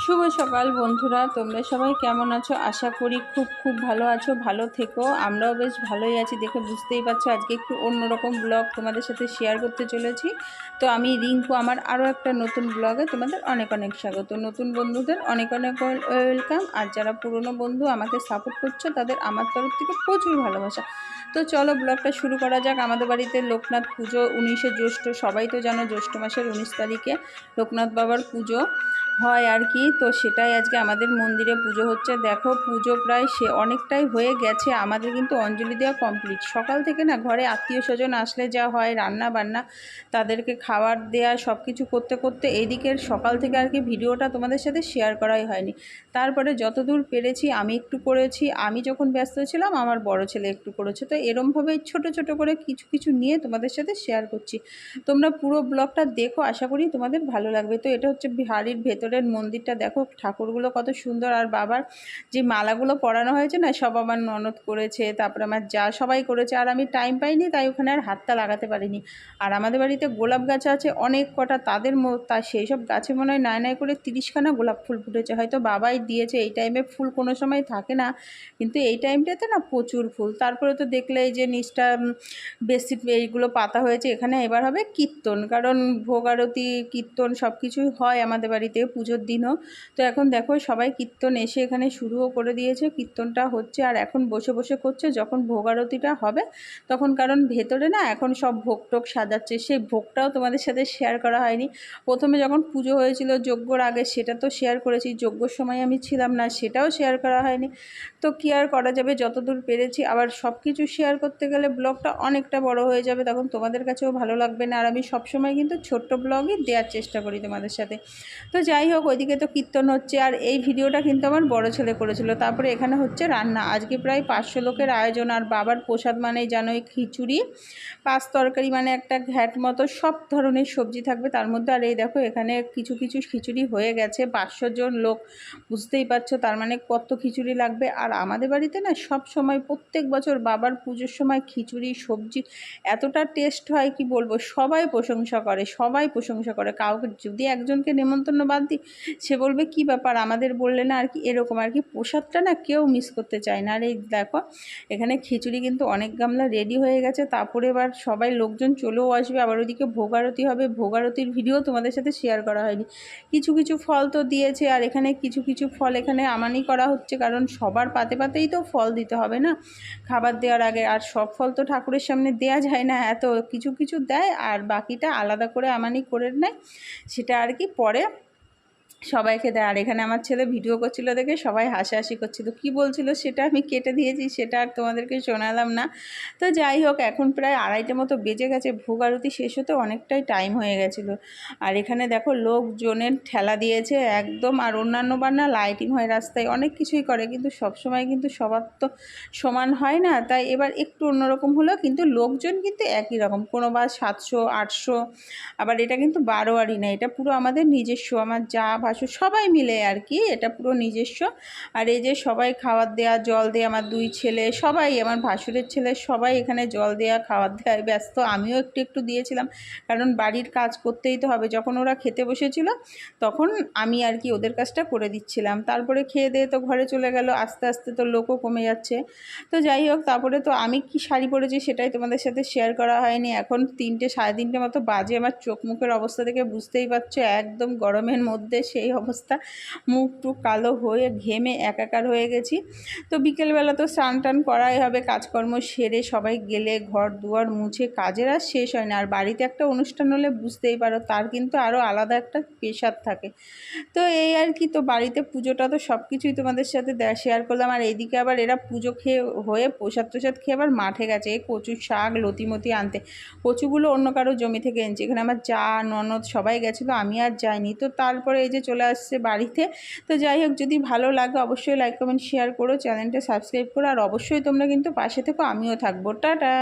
শুভ সকাল বন্ধুরা, তোমরা সবাই কেমন আছো? আশা করি খুব খুব ভালো আছো, ভালো থেকো। আমরাও বেশ ভালোই আছি, দেখে বুঝতেই পারছো আজকে একটু অন্যরকম ব্লগ তোমাদের সাথে শেয়ার করতে চলেছি। তো আমি রিঙ্কু, আমার আরও একটা নতুন ব্লগে তোমাদের অনেক অনেক স্বাগত। নতুন বন্ধুদের অনেক অনেক ওয়েলকাম, আর যারা পুরনো বন্ধু আমাকে সাপোর্ট করছো তাদের আমার তরফ থেকে প্রচুর ভালোবাসা। তো চলো ব্লগটা শুরু করা যাক। আমাদের বাড়িতে লোকনাথ পুজো 19শে জ্যৈষ্ঠ, সবাই তো জানো জ্যৈষ্ঠ মাসের 19 তারিখে লোকনাথ বাবার পুজো হয় আর কি। তো সেটাই আজকে আমাদের মন্দিরে পুজো হচ্ছে। দেখো পুজো প্রায় অনেকটাই হয়ে গেছে, আমাদের কিন্তু অঞ্জলি দেওয়া কমপ্লিট। সকাল থেকে না ঘরে আত্মীয় স্বজন আসলে যা হয় রান্না বান্না, তাদেরকে খাবার দেয়া সব কিছু করতে করতে এইদিকের সকাল থেকে আর কি ভিডিওটা তোমাদের সাথে শেয়ার করাই হয়নি। তারপরে যতদূর পেরেছি আমি একটু করেছি, আমি যখন ব্যস্ত ছিলাম আমার বড় ছেলে একটু করেছে। তো এরমভাবেই ছোট ছোট করে কিছু কিছু নিয়ে তোমাদের সাথে শেয়ার করছি। তোমরা পুরো ব্লগটা দেখো, আশা করি তোমাদের ভালো লাগবে। তো এটা হচ্ছে বাড়ির ভেতরের মন্দিরটা, দেখো ঠাকুরগুলো কত সুন্দর। আর বাবার যে মালাগুলো পরানো হয়েছে না, সব আমার ননদ করেছে, তারপরে আমার যা সবাই করেছে। আর আমি টাইম পাইনি, তাই ওখানে আর হাতটা লাগাতে পারিনি। আর আমাদের বাড়িতে গোলাপ গাছ আছে অনেক কটা, তা সেই সব গাছে মনে হয় নাই নাই করে 30খানা গোলাপ ফুল ফুটেছে। হয়তো বাবাই দিয়েছে, এই টাইমে ফুল কোনো সময় থাকে না, কিন্তু এই টাইমটাতে না প্রচুর ফুল। তারপরে তো দেখলে এই যে নিচটা বেশি এইগুলো পাতা হয়েছে। এখানে এবার হবে কীর্তন, কারণ ভোগ আরতি কীর্তন সব কিছুই হয় আমাদের বাড়িতে পুজোর দিনও। তো এখন দেখো সবাই কীর্তন এসে এখানে শুরুও করে দিয়েছে, কীর্তনটা হচ্ছে। আর এখন বসে বসে করছে, যখন ভোগ আরতিটা হবে তখন, কারণ ভেতরে না এখন সব ভোগ টোগ সাজাচ্ছে, সেই ভোগটাও তোমাদের সাথে শেয়ার করা হয়নি। প্রথমে যখন পুজো হয়েছিল যজ্ঞর আগে, সেটা তো শেয়ার করেছি, যজ্ঞর সময় আমি ছিলাম না, সেটাও শেয়ার করা হয়নি। তো কী আর করা যাবে, যতদূর পেরেছি। আবার সব কিছু শেয়ার করতে গেলে ব্লগটা অনেকটা বড় হয়ে যাবে, তখন তোমাদের কাছেও ভালো লাগবে না। আর আমি সবসময় কিন্তু ছোট্ট ব্লগই দেওয়ার চেষ্টা করি তোমাদের সাথে। তো যাই হোক, ওইদিকে তো কীর্তন হচ্ছে, আর এই ভিডিওটা কিন্তু আমার বড় ছেলে করেছিল। তারপরে এখানে হচ্ছে রান্না, আজকে প্রায় 500 লোকের আয়োজন। আর বাবার প্রসাদ মানেই জানোই খিচুড়ি, পাঁচ তরকারি, মানে একটা ঘ্যাট মতো সব ধরনের সবজি থাকবে তার মধ্যে। আর এই দেখো এখানে কিছু কিছু খিচুড়ি হয়ে গেছে, 500 জন লোক, বুঝতেই পারছো তার মানে কত খিচুড়ি লাগবে। আর আমাদের বাড়িতে না সব সময় প্রত্যেক বছর বাবার পুজোর সময় খিচুড়ি সবজি এতটা টেস্ট হয় কি বলবো, সবাই প্রশংসা করে, সবাই প্রশংসা করে। কাউকে যদি একজনকে নেমন্তন্ন বাদ দিই, সে বলবে কি ব্যাপার আমাদের বললে না, আর কি এরকম আর কি। প্রসাদটা না কেউ মিস করতে চায় না। আর এই দেখো এখানে খিচুড়ি কিন্তু অনেক গামলা রেডি হয়ে গেছে। তারপরে এবার সবাই লোকজন চলেও আসবে, আবার ওইদিকে ভোগ আরতি হবে। ভোগ আরতির ভিডিও তোমাদের সাথে শেয়ার করা হয়নি। কিছু কিছু ফল তো দিয়েছে, আর এখানে কিছু কিছু ফল এখানে আমানি করা হচ্ছে, কারণ সবার পাতে পাতেই তো ফল দিতে হবে না খাবার দেওয়ার আগে। আর সব ফল তো ঠাকুরের সামনে দেয়া যায় না, এত কিছু কিছু দেয় আর বাকিটা আলাদা করে আমানি করে নেয়, সেটা আর কি পরে সবাইকে দেয়। আর এখানে আমার ছেলে ভিডিও করছিল দেখে সবাই হাসাহাসি করছিল, কি বলছিল সেটা আমি কেটে দিয়েছি, সেটা আর তোমাদেরকে শোনালাম না। তো যাই হোক, এখন প্রায় 2:30 মতো বেজে গেছে, ভোগ আরতি শেষ হতে অনেকটাই টাইম হয়ে গেছিলো। আর এখানে দেখো লোকজনের ঠেলা দিয়েছে একদম। আর অন্যান্য বার না লাইটিং হয় রাস্তায়, অনেক কিছুই করে, কিন্তু সবসময় কিন্তু সবার তো সমান হয় না, তাই এবার একটু অন্যরকম হলো। কিন্তু লোকজন কিন্তু একই রকম, কোনো বার 700 800। আবার এটা কিন্তু বারোয়ারি না, এটা পুরো আমাদের নিজস্ব, আমার যা ভাসুর সবাই মিলে আর কি, এটা পুরো নিজস্ব। আর এই যে সবাই খাবার দেয়া জল দেয়া, আমার 2 ছেলে সবাই, আমার ভাসুরের ছেলে সবাই এখানে জল দেয়া খাবার দেওয়ায় ব্যস্ত। আমিও একটু একটু দিয়েছিলাম, কারণ বাড়ির কাজ করতেই তো হবে। যখন ওরা খেতে বসেছিল তখন আমি আর কি ওদের কাজটা করে দিচ্ছিলাম। তারপরে খেয়ে দিয়ে তো ঘরে চলে গেল, আস্তে আস্তে তো লোকও কমে যাচ্ছে। তো যাই হোক, তারপরে তো আমি কি শাড়ি পরেছি সেটাই তোমাদের সাথে শেয়ার করা হয়নি। এখন 3টে 3:30 মতো বাজে, আমার চোখ মুখের অবস্থা দেখে বুঝতেই পারছো, একদম গরমের মধ্যে সেই অবস্থা, মুখ টুক কালো হয়ে ঘেমে একাকার হয়ে গেছি। তো বিকেলবেলা তো স্নান টান করাই হবে, কাজকর্ম সেরে সবাই গেলে ঘর দুয়ার মুছে, কাজের আর শেষ হয় না। আর বাড়িতে একটা অনুষ্ঠান হলে বুঝতেই পারো তার কিন্তু আরও আলাদা একটা প্রেশার থাকে। তো এই আর কি, তো বাড়িতে পুজোটা তো সব কিছুই তোমাদের সাথে শেয়ার করলাম। আর এইদিকে আবার এরা পুজো খেয়ে হয়ে প্রসাদ টোসাদ খেয়ে আবার মাঠে গেছে এই কচুর শাক লতিমতি আনতে। কচুগুলো অন্য কারো জমি থেকে এনেছে, এখানে আমার যা ননদ সবাই গেছিলো, আমি আর যাইনি। তো তারপরে এই যে চলে আসছে বাড়িতে। তো যাই হোক, যদি ভালো লাগে অবশ্যই লাইক কমেন্ট শেয়ার করো, চ্যানেলটা সাবস্ক্রাইব করো, আর অবশ্যই তোমরা কিন্তু পাশে থেকো, আমিও থাকবো। টাটা।